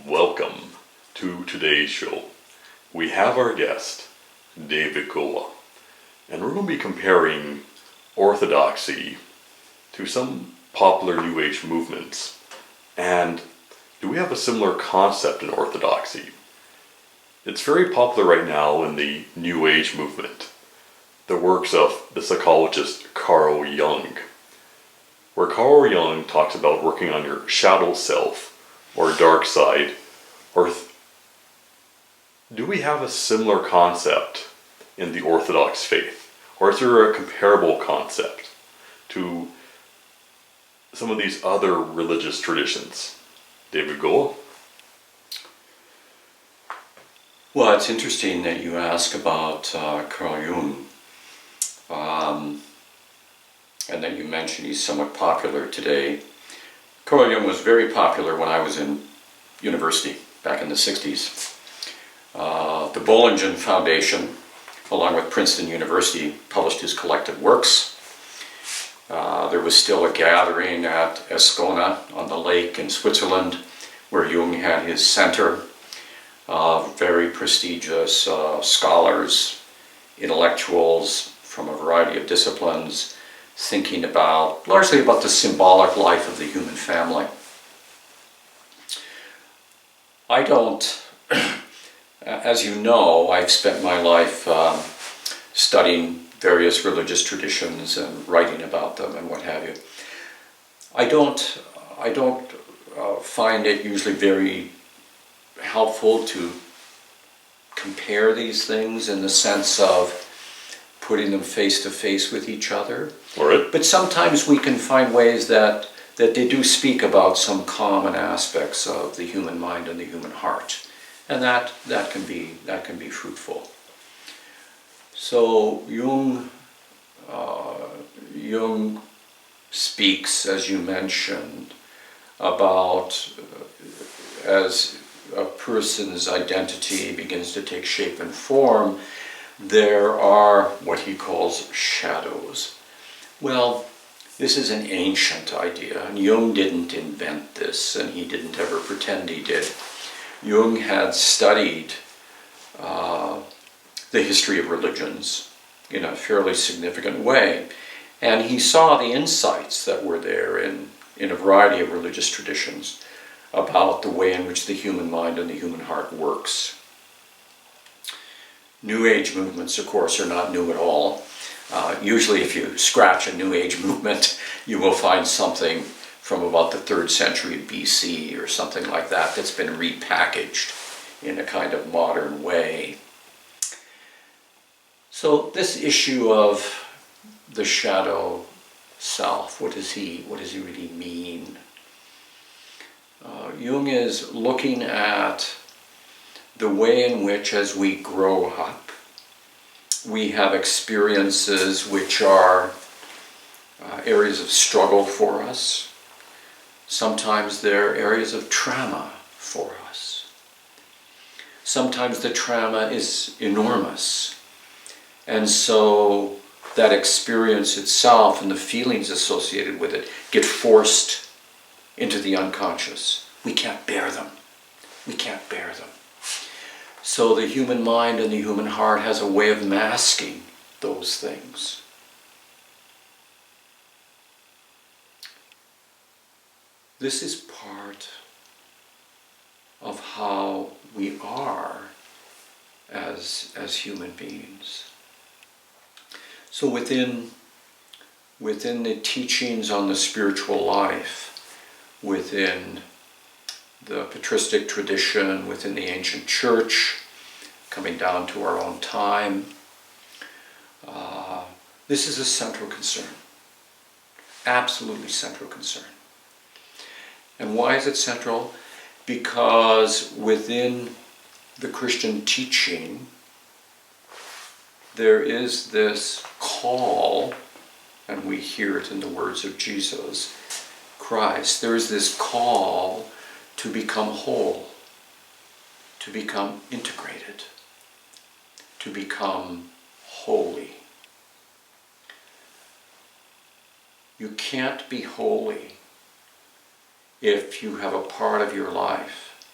Welcome to today's show. We have our guest, David Goa, and we're going to be comparing orthodoxy to some popular New Age movements. And do we have a similar concept in orthodoxy? It's very popular right now in the New Age movement, the works of the psychologist Carl Jung, where Carl Jung talks about working on your shadow self or dark side. Do we have a similar concept in the Orthodox faith? Or is there a comparable concept to some of these other religious traditions? David Goa? Well, it's interesting that you ask about Carl Jung, and that you mentioned he's somewhat popular today. Carl Jung was very popular when I was in university back in the 60s. The Bollingen Foundation, along with Princeton University, published his collected works. There was still a gathering at Ascona on the lake in Switzerland, where Jung had his center. Very prestigious scholars, intellectuals from a variety of disciplines, thinking largely about the symbolic life of the human family. I don't, as you know, I've spent my life studying various religious traditions and writing about them and what have you. I don't find it usually very helpful to compare these things in the sense of putting them face to face with each other. Right. But sometimes we can find ways that they do speak about some common aspects of the human mind and the human heart, and that can be fruitful. So Jung speaks, as you mentioned, about as a person's identity begins to take shape and form, there are what he calls shadows. Well, this is an ancient idea, and Jung didn't invent this, and he didn't ever pretend he did. Jung had studied the history of religions in a fairly significant way, and he saw the insights that were there in a variety of religious traditions about the way in which the human mind and the human heart works. New Age movements, of course, are not new at all. Usually if you scratch a New Age movement, you will find something from about the 3rd century BC or something like that that's been repackaged in a kind of modern way. So this issue of the shadow self, what does he really mean? Jung is looking at the way in which, as we grow up, we have experiences which are areas of struggle for us. Sometimes they're areas of trauma for us. Sometimes the trauma is enormous. And so that experience itself and the feelings associated with it get forced into the unconscious. We can't bear them. We can't bear them. So the human mind and the human heart has a way of masking those things. This is part of how we are as human beings. So within the teachings on the spiritual life, within the patristic tradition, within the ancient church, coming down to our own time, this is a central concern. Absolutely central concern. And why is it central? Because within the Christian teaching, there is this call, and we hear it in the words of Jesus Christ, there is this call to become whole, to become integrated, to become holy. You can't be holy if you have a part of your life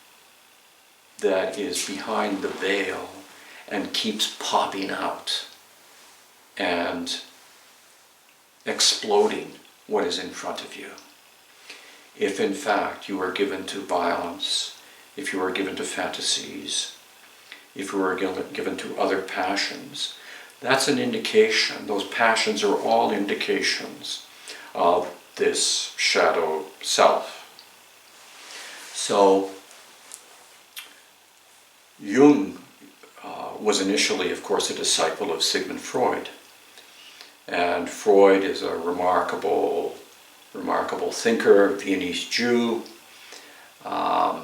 that is behind the veil and keeps popping out and exploding what is in front of you. If in fact you are given to violence, if you are given to fantasies, if you are given to other passions, that's an indication. Those passions are all indications of this shadow self. So Jung was initially, of course, a disciple of Sigmund Freud. And Freud is a remarkable thinker, Viennese Jew, a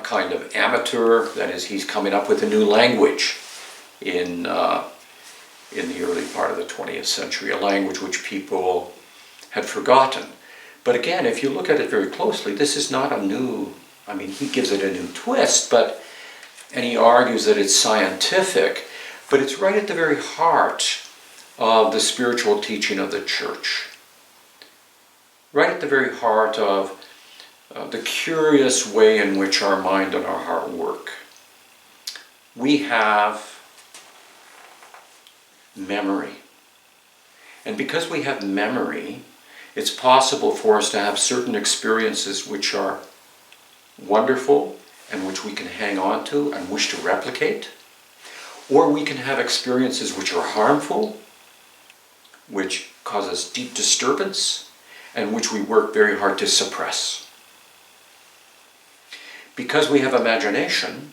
kind of amateur. That is, he's coming up with a new language in the early part of the 20th century, a language which people had forgotten. But again, if you look at it very closely, this is not a new, he gives it a new twist, and he argues that it's scientific, but it's right at the very heart of the spiritual teaching of the church. Right at the very heart of the curious way in which our mind and our heart work. We have memory. And because we have memory, it's possible for us to have certain experiences which are wonderful and which we can hang on to and wish to replicate. Or we can have experiences which are harmful, which cause us deep disturbance, and which we work very hard to suppress. Because we have imagination,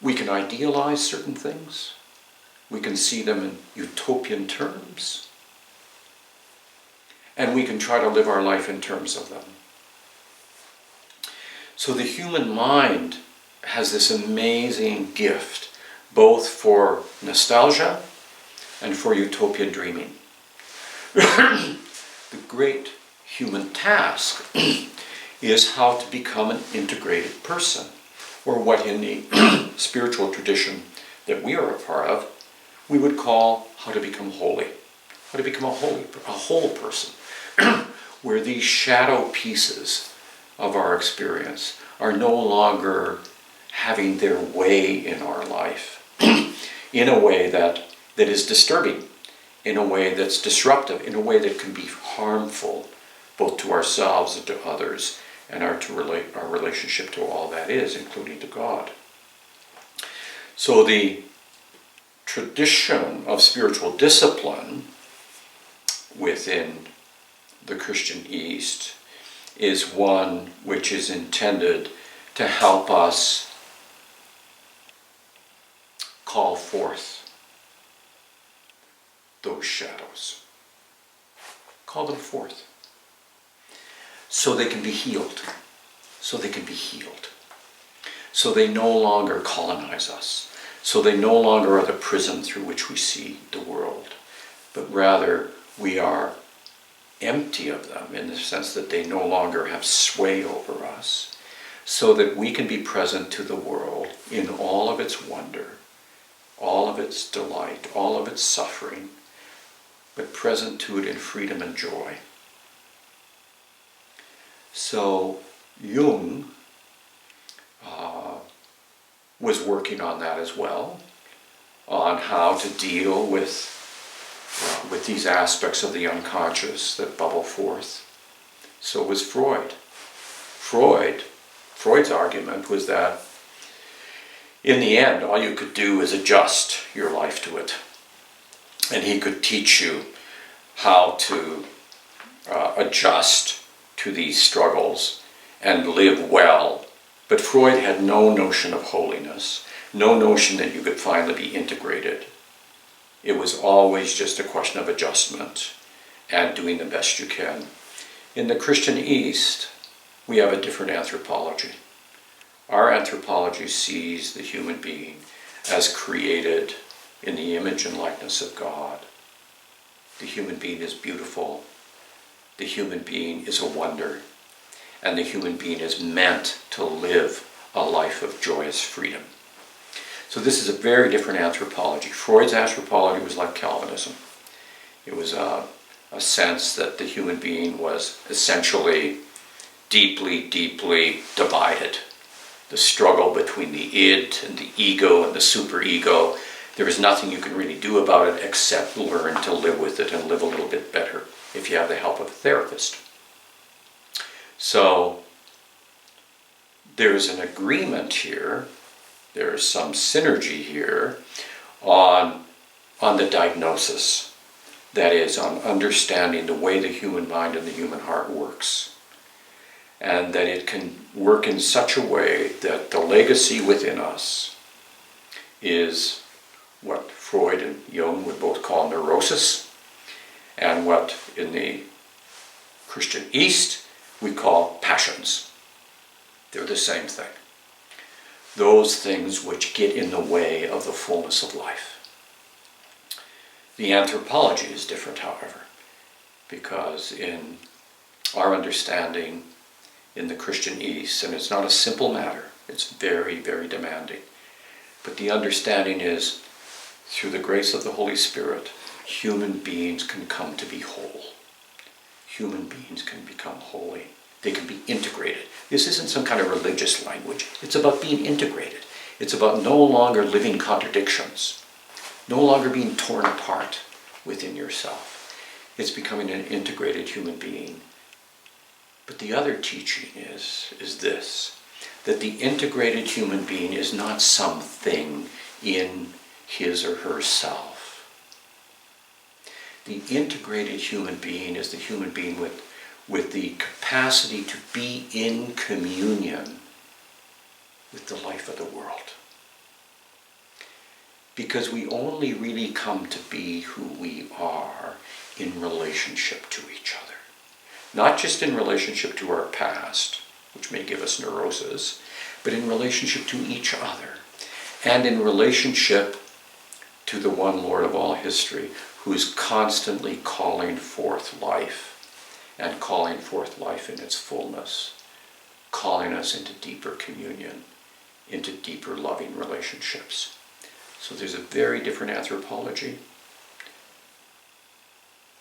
we can idealize certain things. We can see them in utopian terms. And we can try to live our life in terms of them. So the human mind has this amazing gift, both for nostalgia and for utopian dreaming. The great human task is how to become an integrated person, or what in the spiritual tradition that we are a part of, we would call how to become holy. How to become a whole person, where these shadow pieces of our experience are no longer having their way in our life, in a way that is disturbing, in a way that's disruptive, in a way that can be harmful, both to ourselves and to others, and our relationship to all that is, including to God. So the tradition of spiritual discipline within the Christian East is one which is intended to help us call forth those shadows. Call them forth. So they can be healed. So they can be healed. So they no longer colonize us. So they no longer are the prison through which we see the world. But rather, we are empty of them in the sense that they no longer have sway over us, so that we can be present to the world in all of its wonder, all of its delight, all of its suffering, but present to it in freedom and joy. So Jung was working on that as well, on how to deal with these aspects of the unconscious that bubble forth. So was Freud. Freud's argument was that in the end, all you could do is adjust your life to it. And he could teach you how to adjust to these struggles and live well. But Freud had no notion of holiness, no notion that you could finally be integrated. It was always just a question of adjustment and doing the best you can. In the Christian East, we have a different anthropology. Our anthropology sees the human being as created in the image and likeness of God. The human being is beautiful. The human being is a wonder. And the human being is meant to live a life of joyous freedom. So this is a very different anthropology. Freud's anthropology was like Calvinism. It was a sense that the human being was essentially deeply, deeply divided. the struggle between the id and the ego and the superego. There is nothing you can really do about it except learn to live with it and live a little bit better if you have the help of a therapist. So there's an agreement here, there's some synergy here on the diagnosis. That is, on understanding the way the human mind and the human heart works. And that it can work in such a way that the legacy within us is what Freud and Jung would both call neurosis, and what in the Christian East we call passions. They're the same thing. Those things which get in the way of the fullness of life. The anthropology is different, however, because in our understanding in the Christian East, and it's not a simple matter, it's very, very demanding, but the understanding is, through the grace of the Holy Spirit, human beings can come to be whole. Human beings can become holy. They can be integrated. This isn't some kind of religious language. It's about being integrated. It's about no longer living contradictions, no longer being torn apart within yourself. It's becoming an integrated human being. But the other teaching is this, that the integrated human being is not something in his or her self. The integrated human being is the human being with the capacity to be in communion with the life of the world. Because we only really come to be who we are in relationship to each other. Not just in relationship to our past, which may give us neurosis, but in relationship to each other. And in relationship to the one Lord of all history, who is constantly calling forth life, and calling forth life in its fullness, calling us into deeper communion, into deeper loving relationships. So there's a very different anthropology,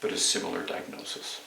but a similar diagnosis.